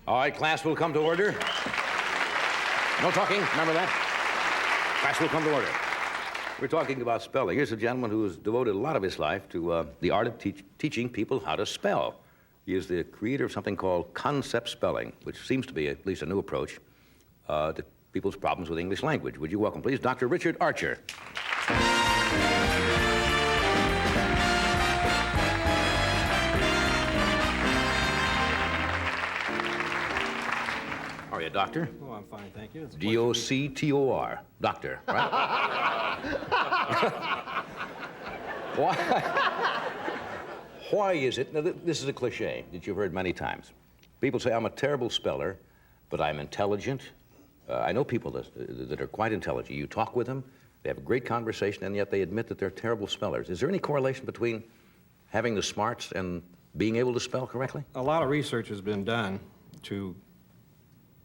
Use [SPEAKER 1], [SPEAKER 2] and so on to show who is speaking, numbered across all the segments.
[SPEAKER 1] All right, class will come to order. No talking, remember that? Class will come to order. We're talking about spelling. Here's a gentleman who has devoted a lot of his life to the art of teaching people how to spell. He is the creator of something called concept spelling, which seems to be at least a new approach to people's problems with English language. Would you welcome, please, Dr. Richard Archer. How are you, Doctor?
[SPEAKER 2] Oh, I'm fine, thank you.
[SPEAKER 1] D-O-C-T-O-R. Doctor, right? Why is it, now this is a cliche that you've heard many times. People say, I'm a terrible speller, but I'm intelligent. I know people that are quite intelligent. You talk with them, they have a great conversation, and yet they admit that they're terrible spellers. Is there any correlation between having the smarts and being able to spell correctly?
[SPEAKER 2] A lot of research has been done to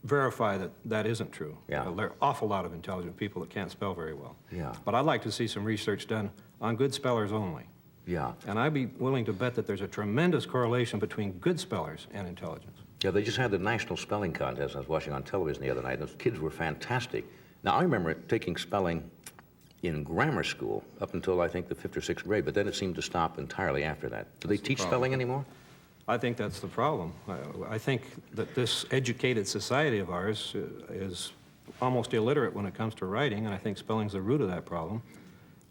[SPEAKER 2] verify that that isn't true.
[SPEAKER 1] Yeah.
[SPEAKER 2] There are an awful lot of intelligent people that can't spell very well.
[SPEAKER 1] Yeah.
[SPEAKER 2] But I'd like to see some research done on good spellers only.
[SPEAKER 1] Yeah.
[SPEAKER 2] And I'd be willing to bet that there's a tremendous correlation between good spellers and intelligence.
[SPEAKER 1] Yeah, they just had the national spelling contest I was watching on television the other night. Those kids were fantastic. Now, I remember taking spelling in grammar school up until, I think, the 5th or 6th grade, but then it seemed to stop entirely after that. Do they teach spelling anymore?
[SPEAKER 2] I think that's the problem. I think that this educated society of ours is almost illiterate when it comes to writing, and I think spelling's the root of that problem.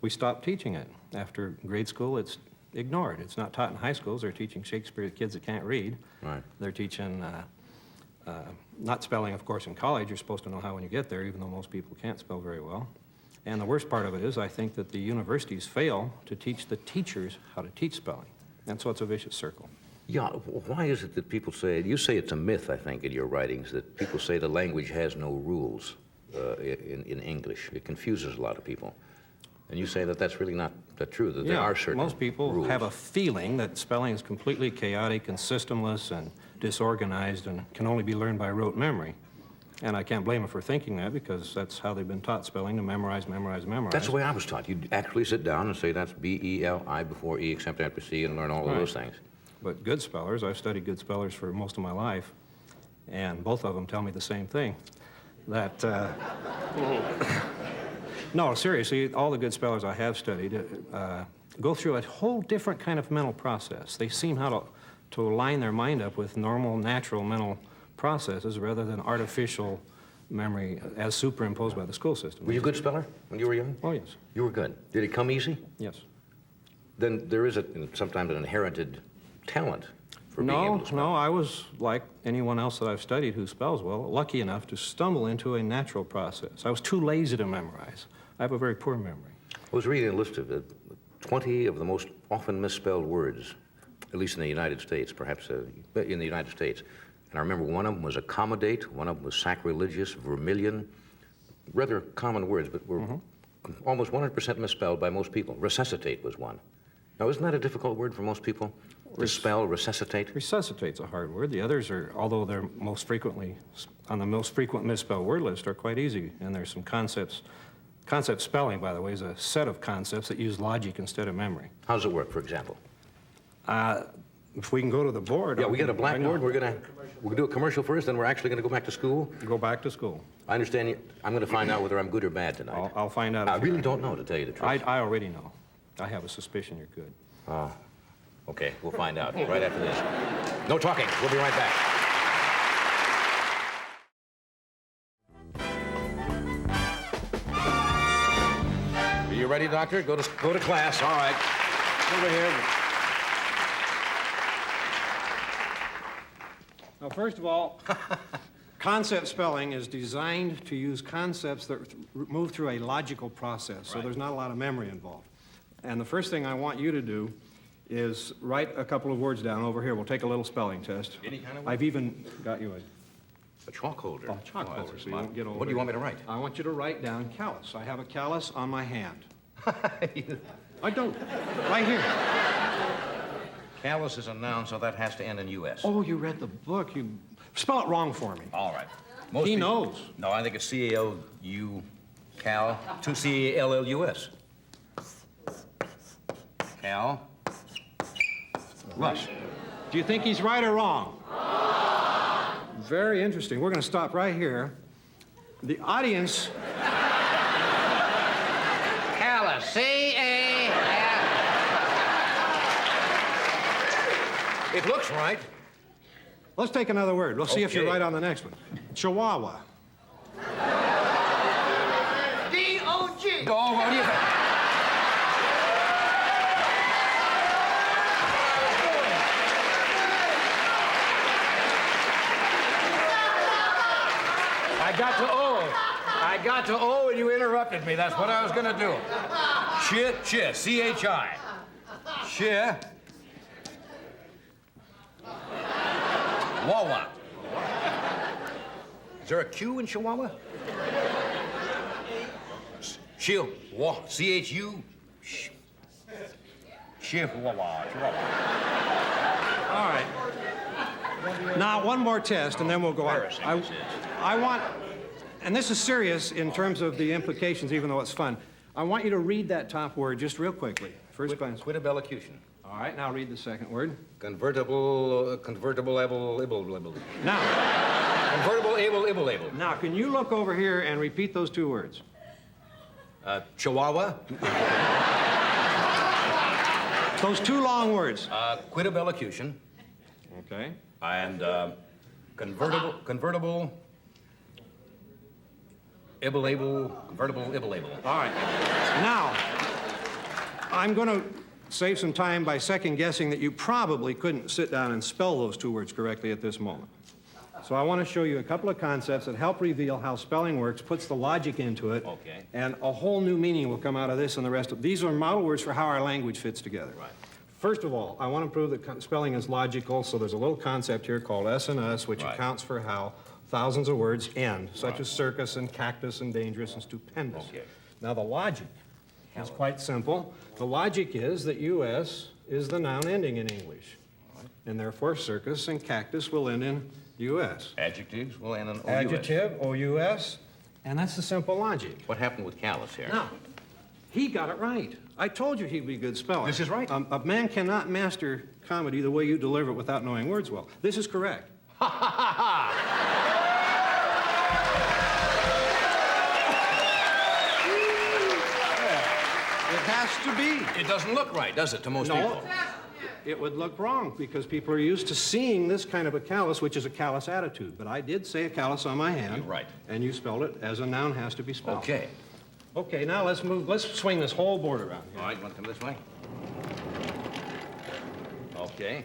[SPEAKER 2] We stopped teaching it. After grade school, it's ignored. It's not taught in high schools. They're teaching Shakespeare to kids that can't read.
[SPEAKER 1] Right.
[SPEAKER 2] They're teaching, not spelling, of course, in college. You're supposed to know how when you get there, even though most people can't spell very well. And the worst part of it is I think that the universities fail to teach the teachers how to teach spelling. And so it's a vicious circle.
[SPEAKER 1] Yeah, why is it that people say, you say it's a myth, I think, in your writings, that people say the language has no rules in English. It confuses a lot of people. And you say that that's really not true, that there are certain
[SPEAKER 2] most people
[SPEAKER 1] rules.
[SPEAKER 2] have a feeling that spelling is completely chaotic and systemless and disorganized and can only be learned by rote memory. And I can't blame them for thinking that because that's how they've been taught spelling, to memorize, memorize, memorize.
[SPEAKER 1] That's the way I was taught. You'd actually sit down and say that's B-E-L-I before E except after C and learn all of those things.
[SPEAKER 2] But good spellers, I've studied good spellers for most of my life, and both of them tell me the same thing, that, no, seriously, all the good spellers I have studied go through a whole different kind of mental process. They seem how to align their mind up with normal, natural mental processes rather than artificial memory as superimposed by the school system.
[SPEAKER 1] Were you a good speller when you were young?
[SPEAKER 2] Oh, yes.
[SPEAKER 1] You were good. Did it come easy?
[SPEAKER 2] Yes.
[SPEAKER 1] Then there is sometimes an inherited talent for being able to spell.
[SPEAKER 2] No, I was like anyone else that I've studied who spells well, lucky enough to stumble into a natural process. I was too lazy to memorize. I have a very poor memory.
[SPEAKER 1] I was reading a list of 20 of the most often misspelled words, at least in the United States, perhaps in the United States. And I remember one of them was accommodate, one of them was sacrilegious, vermilion, rather common words, but were almost 100% misspelled by most people. Resuscitate was one. Now, isn't that a difficult word for most people to spell, resuscitate?
[SPEAKER 2] Resuscitate's a hard word. The others are, although they're most frequently on the most frequent misspelled word list, are quite easy. And there's some concepts. Concept spelling, by the way, is a set of concepts that use logic instead of memory.
[SPEAKER 1] How does it work, for example?
[SPEAKER 2] If we can go to the board.
[SPEAKER 1] Yeah, we got a blackboard. We're going to do a commercial first, then we're actually going to go back to school.
[SPEAKER 2] Go back to school.
[SPEAKER 1] I understand you. I'm going to find out whether I'm good or bad tonight.
[SPEAKER 2] I'll find out.
[SPEAKER 1] I really don't know, to tell you the truth.
[SPEAKER 2] I already know. I have a suspicion you're good.
[SPEAKER 1] Oh, okay. We'll find out right after this. No talking. We'll be right back. Are you ready, Doctor? Go to class. All right. Over here.
[SPEAKER 2] Now, first of all, concept spelling is designed to use concepts that move through a logical process, so there's not a lot of memory involved. And the first thing I want you to do is write a couple of words down over here. We'll take a little spelling test.
[SPEAKER 1] Any kind of word?
[SPEAKER 2] I've even got you
[SPEAKER 1] A chalk holder.
[SPEAKER 2] a chalk holder, so you won't get over.
[SPEAKER 1] What do you want me to write?
[SPEAKER 2] I want you to write down callus. I have a callus on my hand. I don't. Right here.
[SPEAKER 1] Callus is a noun, so that has to end in U.S.
[SPEAKER 2] Oh, you read the book. You spell it wrong for me.
[SPEAKER 1] All right.
[SPEAKER 2] He knows.
[SPEAKER 1] No, I think it's C-A-L-U, Cal, 2 C-A-L-L-U-S. Cal. Rush.
[SPEAKER 2] Do you think he's right or wrong? Very interesting. We're going to stop right here. The audience...
[SPEAKER 1] Callus, C-A-L. It looks right.
[SPEAKER 2] Let's take another word. We'll see if you're
[SPEAKER 1] Okay.
[SPEAKER 2] right on the next one. Chihuahua.
[SPEAKER 3] D-O-G.
[SPEAKER 1] Oh, what do you think? I got to O and you interrupted me. That's what I was going to do. Chi, C-H-I. Chi. Wawa. Is there a Q in Chihuahua? Chihuahua. C-H-U. Chihuahua.
[SPEAKER 2] All right. Now, one more test, and then we'll go on. I want, and this is serious in terms of the implications, even though it's fun. I want you to read that top word just real quickly. First glance.
[SPEAKER 1] Quit elocution.
[SPEAKER 2] All right, now read the second word.
[SPEAKER 1] Convertible,
[SPEAKER 2] Now,
[SPEAKER 1] able.
[SPEAKER 2] now, can you look over here and repeat those two words?
[SPEAKER 1] Chihuahua,
[SPEAKER 2] Those two long words.
[SPEAKER 1] quit of elocution,
[SPEAKER 2] Okay.
[SPEAKER 1] and convertible, able, convertible.
[SPEAKER 2] All right. Now, I'm going to save some time by second guessing that you probably couldn't sit down and spell those two words correctly at this moment. So I want to show you a couple of concepts that help reveal how spelling works, puts the logic into it,
[SPEAKER 1] Okay.
[SPEAKER 2] and a whole new meaning will come out of this and the rest of... These are model words for how our language fits together.
[SPEAKER 1] Right.
[SPEAKER 2] First of all, I want to prove that spelling is logical, so there's a little concept here called S&S, which
[SPEAKER 1] Right.
[SPEAKER 2] accounts for how thousands of words end, such as circus and cactus and dangerous and stupendous.
[SPEAKER 1] Okay.
[SPEAKER 2] Now, the logic is quite simple. The logic is that US is the noun ending in English, and therefore circus and cactus will end in US.
[SPEAKER 1] Adjectives will end in O-U-S.
[SPEAKER 2] Adjective, O-U-S, and that's the simple logic.
[SPEAKER 1] What happened with Callus here?
[SPEAKER 2] Now, he got it right. I told you he'd be a good speller.
[SPEAKER 1] This is right.
[SPEAKER 2] A man cannot master comedy the way you deliver it without knowing words well. This is correct. It has to be.
[SPEAKER 1] It doesn't look right, does it, to most
[SPEAKER 2] No,
[SPEAKER 1] people?
[SPEAKER 2] it would look wrong because people are used to seeing this kind of a callus, which is a callous attitude. But I did say a callus on my hand.
[SPEAKER 1] You're right.
[SPEAKER 2] And you spelled it as a noun has to be spelled.
[SPEAKER 1] Okay.
[SPEAKER 2] Okay, now let's move. Let's swing this whole board around here.
[SPEAKER 1] All right, you want to come this way? Okay.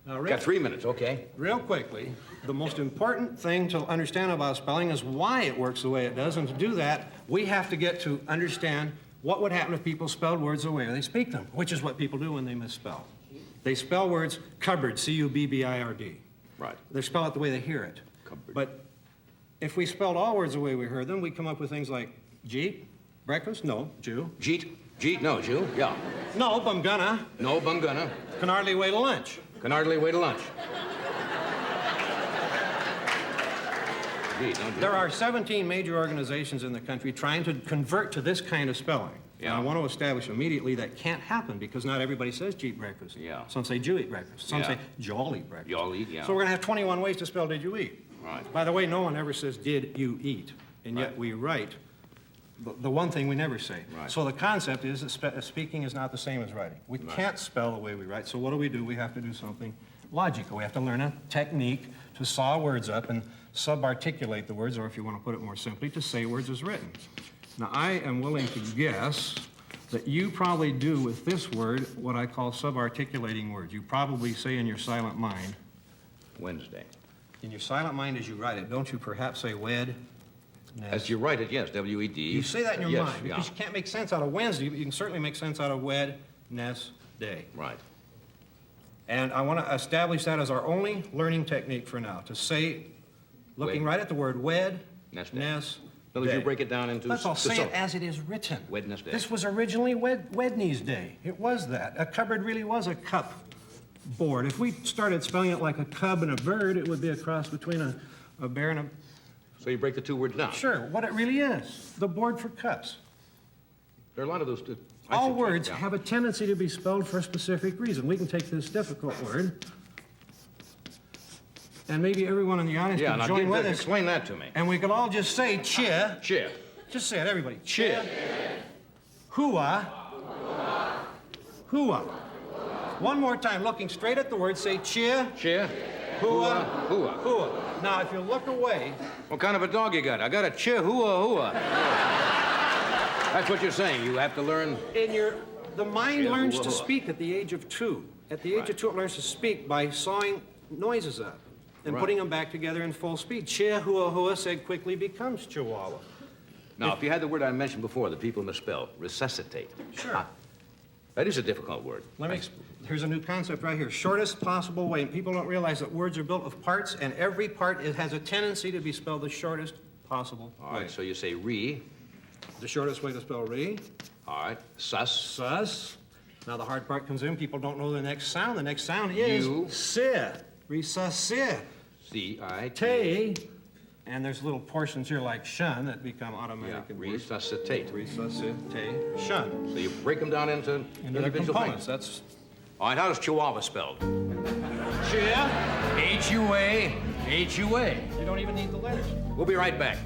[SPEAKER 2] Now,
[SPEAKER 1] Got 3 minutes, okay.
[SPEAKER 2] real quickly, the most important thing to understand about spelling is why it works the way it does. And to do that, we have to get to understand what would happen if people spelled words the way they speak them, which is what people do when they misspell. They spell words cupboard, C-U-B-B-I-R-D.
[SPEAKER 1] Right.
[SPEAKER 2] They spell it the way they hear it.
[SPEAKER 1] Cupboard.
[SPEAKER 2] But if we spelled all words the way we heard them, we come up with things like Jeep, breakfast, no, Jew.
[SPEAKER 1] Jeet, no, Jew, yeah.
[SPEAKER 2] No, but I'm gonna.
[SPEAKER 1] No, but I'm gonna.
[SPEAKER 2] Can hardly wait to lunch.
[SPEAKER 1] Can hardly wait to lunch. Jeet, no, Jew.
[SPEAKER 2] There are 17 major organizations in the country trying to convert to this kind of spelling.
[SPEAKER 1] Yeah.
[SPEAKER 2] And I want to establish immediately that can't happen because not everybody says Jeep breakfast.
[SPEAKER 1] Yeah.
[SPEAKER 2] Some say Jew eat breakfast. Some
[SPEAKER 1] Yeah.
[SPEAKER 2] say Joel eat breakfast.
[SPEAKER 1] Y'all eat, yeah.
[SPEAKER 2] So we're going to have 21 ways to spell did you eat.
[SPEAKER 1] Right.
[SPEAKER 2] By the way, no one ever says did you eat. And yet
[SPEAKER 1] Right.
[SPEAKER 2] we write the one thing we never say.
[SPEAKER 1] Right.
[SPEAKER 2] So the concept is that speaking is not the same as writing. We can't spell the way we write. So what do? We have to do something logical. We have to learn a technique to saw words up and subarticulate the words, or if you want to put it more simply, to say words as written. Now, I am willing to guess that you probably do with this word what I call subarticulating words. You probably say in your silent mind,
[SPEAKER 1] Wednesday.
[SPEAKER 2] in your silent mind as you write it, don't you perhaps say wed?
[SPEAKER 1] As you write it, yes, W-E-D.
[SPEAKER 2] You say that in your
[SPEAKER 1] yes,
[SPEAKER 2] mind
[SPEAKER 1] yeah.
[SPEAKER 2] because you can't make sense out of Wednesday, but you can certainly make sense out of Wednesday.
[SPEAKER 1] Right.
[SPEAKER 2] And I want to establish that as our only learning technique for now, to say, looking
[SPEAKER 1] Wed.
[SPEAKER 2] right at the word wed,
[SPEAKER 1] Nest.
[SPEAKER 2] ness,
[SPEAKER 1] In other words, you
[SPEAKER 2] day.
[SPEAKER 1] break it down into...
[SPEAKER 2] Let's all say
[SPEAKER 1] so-
[SPEAKER 2] it as it is written.
[SPEAKER 1] Wednesday.
[SPEAKER 2] This was originally Wednesday. It was that. A cupboard really was a cup board. If we started spelling it like a cub and a bird, it would be a cross between a bear and a...
[SPEAKER 1] So you break the two words down.
[SPEAKER 2] Sure, what it really is, the board for cups.
[SPEAKER 1] There are a lot of those... I
[SPEAKER 2] All
[SPEAKER 1] should check,
[SPEAKER 2] words
[SPEAKER 1] yeah.
[SPEAKER 2] have a tendency to be spelled for a specific reason. We can take this difficult word, and maybe everyone in the audience
[SPEAKER 1] Yeah,
[SPEAKER 2] could
[SPEAKER 1] now
[SPEAKER 2] join with us.
[SPEAKER 1] explain that to me.
[SPEAKER 2] And we could all just say cheer.
[SPEAKER 1] Cheer.
[SPEAKER 2] Just say it, everybody.
[SPEAKER 1] Cheer.
[SPEAKER 2] Hooah. Hooah. One more time, looking straight at the word, say cheer.
[SPEAKER 1] Cheer.
[SPEAKER 2] Hooah.
[SPEAKER 1] Hooah.
[SPEAKER 2] Hooah. Now, if you look away,
[SPEAKER 1] What kind of a dog you got? I got a cheer. Hooah, hooah. That's what you're saying. You have to learn.
[SPEAKER 2] the mind
[SPEAKER 1] Cheer,
[SPEAKER 2] learns
[SPEAKER 1] hooah,
[SPEAKER 2] to
[SPEAKER 1] hooah.
[SPEAKER 2] speak at the age of 2. At the age of 2, it learns to speak by sawing noises up and
[SPEAKER 1] Right.
[SPEAKER 2] putting them back together in full speed. Cheer, hooah, hooah, said quickly becomes chihuahua.
[SPEAKER 1] Now, if you had the word I mentioned before that people misspell, resuscitate.
[SPEAKER 2] Sure.
[SPEAKER 1] That is a difficult word.
[SPEAKER 2] Here's a new concept right here. Shortest possible way. And people don't realize that words are built of parts, and every part has a tendency to be spelled the shortest possible
[SPEAKER 1] All
[SPEAKER 2] way.
[SPEAKER 1] right, so you say re.
[SPEAKER 2] The shortest way to spell re,
[SPEAKER 1] All right, sus.
[SPEAKER 2] sus. Now the hard part comes in. People don't know the next sound. The next sound is
[SPEAKER 1] You.
[SPEAKER 2] si. Resusci.
[SPEAKER 1] C-I-T.
[SPEAKER 2] Te. And there's little portions here like shun that become automatic
[SPEAKER 1] Yeah,
[SPEAKER 2] in words.
[SPEAKER 1] resuscitate.
[SPEAKER 2] Resuscitate. Shun.
[SPEAKER 1] So you break them down into
[SPEAKER 2] Into the
[SPEAKER 1] individual
[SPEAKER 2] components.
[SPEAKER 1] things.
[SPEAKER 2] That's
[SPEAKER 1] All right, how does Chihuahua spelled?
[SPEAKER 2] cheer.
[SPEAKER 1] H-U-A, H-U-A.
[SPEAKER 2] You don't even need the letters.
[SPEAKER 1] We'll be right back.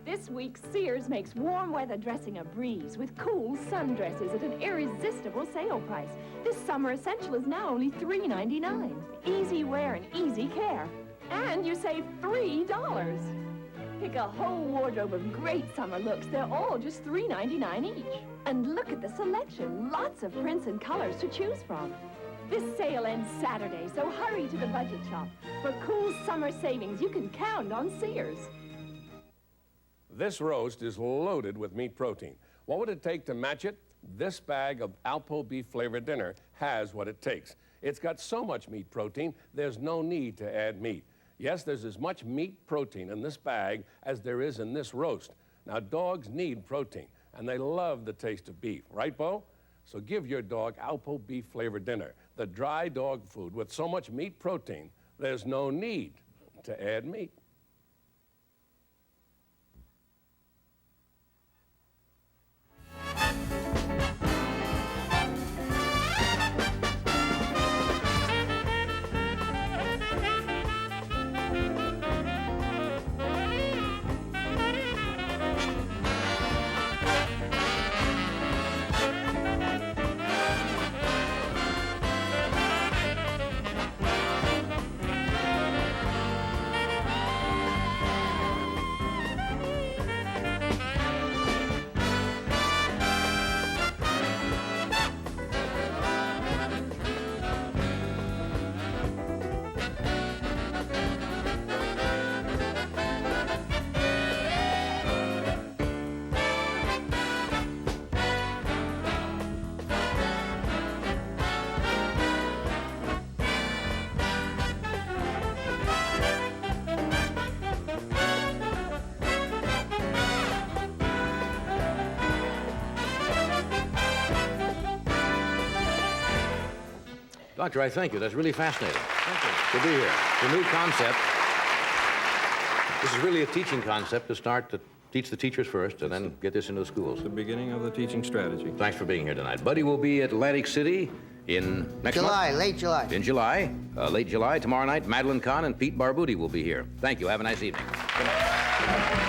[SPEAKER 4] This week, Sears makes warm weather dressing a breeze with cool sundresses at an irresistible sale price. This summer essential is now only $3.99. Easy wear and easy care. And you save $3. Pick a whole wardrobe of great summer looks. They're all just $3.99 each. And look at the selection. Lots of prints and colors to choose from. This sale ends Saturday, so hurry to the budget shop. For cool summer savings, you can count on Sears.
[SPEAKER 5] This roast is loaded with meat protein. What would it take to match it? This bag of Alpo beef flavored dinner has what it takes. It's got so much meat protein, there's no need to add meat. Yes, there's as much meat protein in this bag as there is in this roast. Now, dogs need protein, and they love the taste of beef, right, Bo? So give your dog Alpo beef flavored dinner, the dry dog food with so much meat protein, there's no need to add meat.
[SPEAKER 1] Doctor, I thank you. That's really fascinating. Thank you. To be here. It's a new concept. This is really a teaching concept to start to teach the teachers first and then get this into the schools.
[SPEAKER 2] the beginning of the teaching strategy.
[SPEAKER 1] Thanks for being here tonight. Buddy will be at Atlantic City in next
[SPEAKER 3] July,
[SPEAKER 1] month.
[SPEAKER 3] late July.
[SPEAKER 1] In July, late July. Tomorrow night, Madeline Kahn and Pete Barbuti will be here. Thank you. Have a nice evening. Good night.